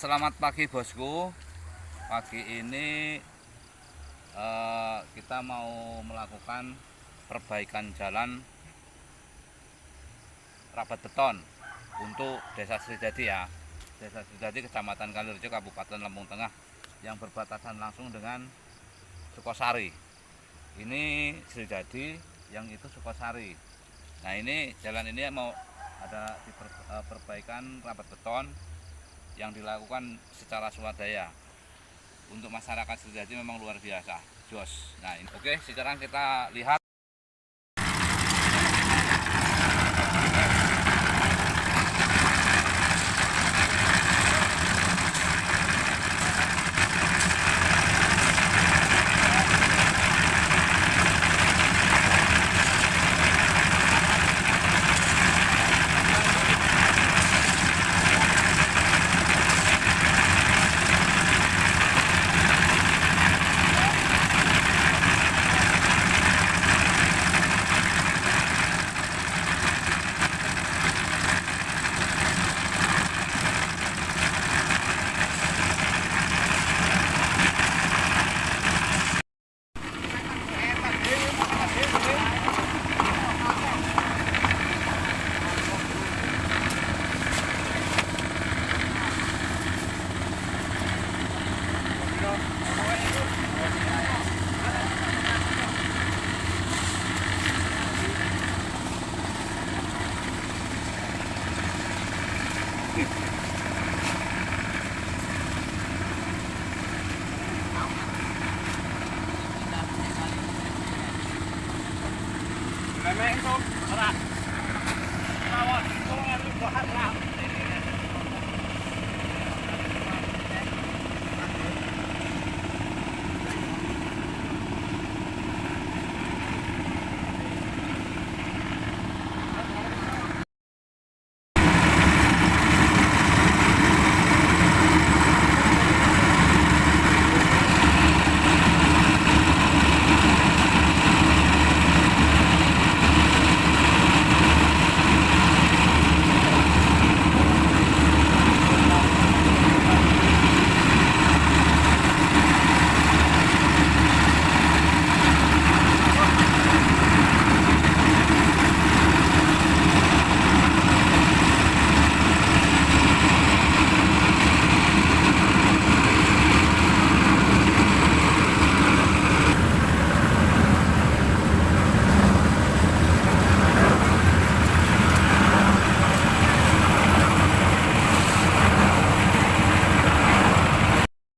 Selamat pagi bosku. Pagi ini kita mau melakukan perbaikan jalan rapat beton untuk Desa Srijadi ya. Desa Srijadi, Kecamatan Kalirejo, Kabupaten Lampung Tengah, yang berbatasan langsung dengan Sukosari. Ini Srijadi, yang itu Sukosari. Nah, ini jalan ini mau ada perbaikan rapat beton yang dilakukan secara swadaya. Untuk masyarakat Srijadi memang luar biasa, jos. Nah, ini oke, sekarang kita lihat. Memang itu ora. Rawon, kok ngene kok